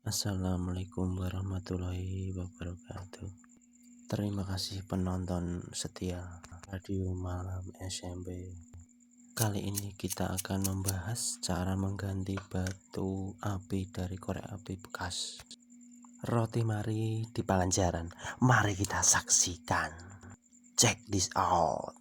Assalamualaikum warahmatullahi wabarakatuh. Terima kasih penonton setia Radio Malam SMP. Kali ini kita akan membahas cara mengganti batu api dari korek api bekas. Roti mari di Pangandaran. Mari kita saksikan. Check this out.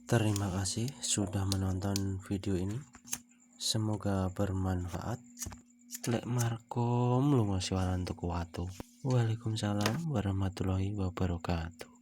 Terima kasih sudah menonton video ini. Semoga bermanfaat. Lek markom lunga siwalan tuku watu. Waalaikumsalam warahmatullahi wabarakatuh.